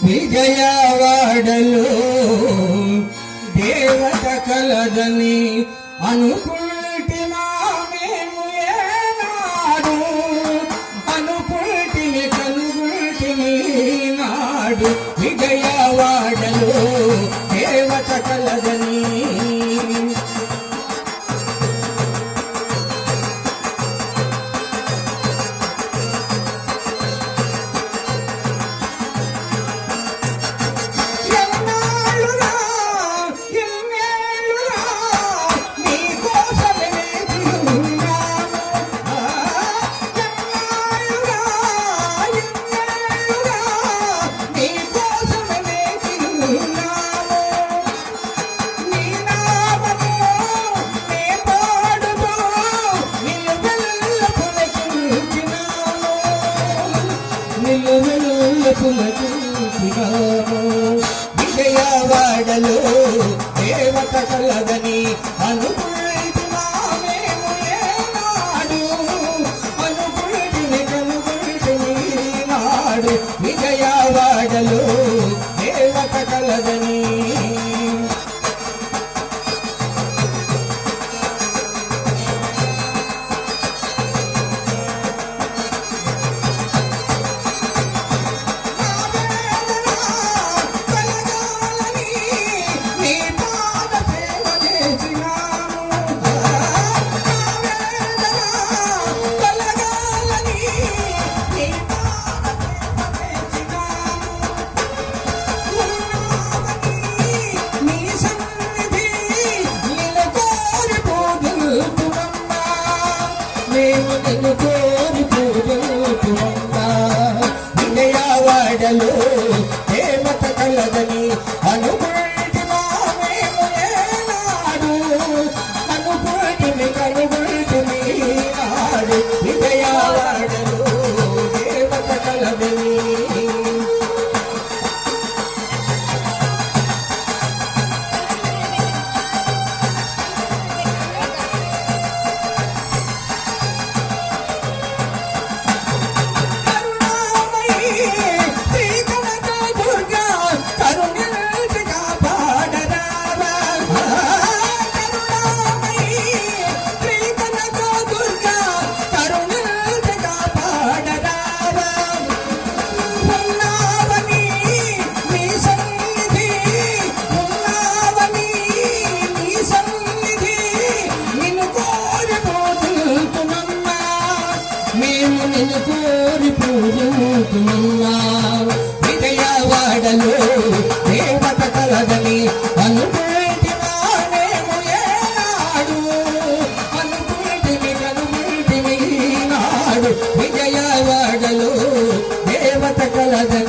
విజయవాడలో దేవత కలదని అనుకుంటిమా మేము ఏనాడు, అనుకుంటిమి కనుగుంటిమి నాడు. విజయవాడలో దేవత కలదని విజయవాడలో దేవత కలదని అనుకుంటిమా మేము ఏనాడు, అనుకుంటిమి కనుకుంటిమి నాడు. విజయవాడలో దేవత కలదని విజయవాడలో దేవత కలదని అనుకుంటిమా మేము ఏనాడు, అనుకుంటిమి కనుగొంటిమి నాడు. విజయవాడలో దేవత కలదని విజయవాడలో దేవత కలదని అనుకుంటిమా మేము ఏనాడు, అనుకుంటిమి కనుకుంటిమి నాడు. విజయవాడలో దేవత కలదని